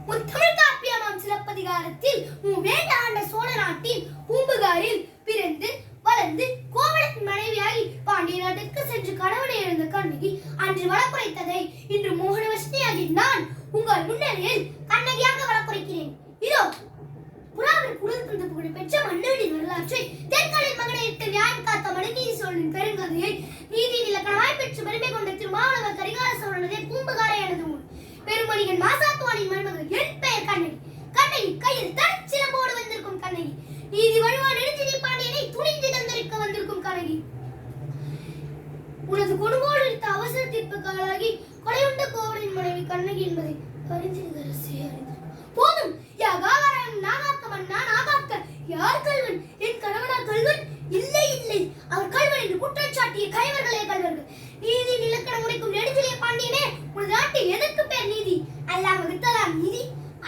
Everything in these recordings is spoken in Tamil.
முத்தமிழ் காப்பியமாம் சிலப்பதிகாரத்தில் மூவேண்டாண்ட சோழ நாட்டின் பூம்புகாரில் பிறந்து வளர்ந்து கோவலத்தின் மனைவியாகி பாண்டிய நாட்டிற்கு சென்று கணவனை இழந்த கண்ணகி அன்று வழக்குரைத்ததை இன்று மோகனவசனியாகி நான் உங்கள் முன்னிலையில் கண்ணகியாக வழக்குரைக்கிறேன். இதோ புறாவில் குரல் தந்த புகழ் பெற்ற மன்னனின் வரலாற்றை தெற்காலின் மகனையிட்டு நியாயம் காத்த மனுநீதி சோழனின் பெருங்கதையை நீதியின் இலக்கணமாய் பெற்று பெருமை கொண்ட திருமாவளவர் கரிகால சோழனதே பூம்புகாரை எனது ஊர். பெருமணிகன் மாசாத்துவானின் மருமகள் என் பெயர் கண்ணகி. கண்ணகி கையில் தற்சிலம்போடு வந்திருக்கும் கண்ணகி. நீதி வழுவா நெடுஞ்சிறை பாண்டியனை துணிந்து தந்தரிக்க வந்திருக்கும் கண்ணகி. உனது கொடுங்கோடு எடுத்த அவசர தீர்ப்புக்காளாகி கொலையுண்ட கோவலனின் மனைவி கண்ணகி என்பதை அறிந்திருந்த அரசே அறிந்தார். போதும் யாகாவரம் நாகாக்க மன்னா நாகாக்க. யார் கல்வன்? என் கணவனா கல்வன்? இல்லை இல்லை, அவர் கல்வன் என்று குற்றச்சாட்டிய கைவர்களே கல்வர்கள். நீதி நிலக்கணம் உடைக்கும் நெடுஞ்சிறை பாண்டியனே, உனது நாட்டில் எதற்கு பேர் நீதி? அல்லாஹ் வகுத்ததா நீதி?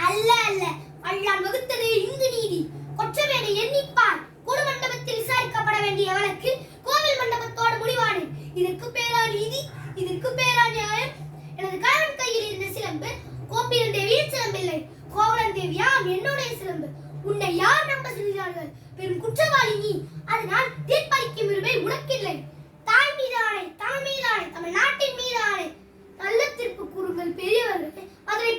அல்ல அல்ல, அல்லாஹ் வகுத்ததே இங்கு நீதி. கொற்றவேனை எண்ணிப்பார். குடு மண்டபத்தில் விசாரிக்கப்பட வேண்டிய வழக்கு கோவில் மண்டபத்தோடு முடிவானது. இதற்கு பேரா நீதி? இதற்கு பேரா நியாயம்? எனது கணவன் கையில் இருந்த சிலம்பு கோபியன் தேவியின் சிலம்பில்லை, கோவலன் தேவியாம் என்னுடைய சிலம்பு. உன்னை யார் நம்ப சொல்கிறார்கள்? பெரும் குற்றவாளி நீ. அதனால் தீர்ப்பளிக்கும் உரிமை உனக்கில்லை. தாய் மீதானே, தமிழ் மீதானே, தமிழ் நாட்டின் மீதானே நல்ல தீர்ப்பு கூறுங்கள் பெரியவர்களே. மதுரை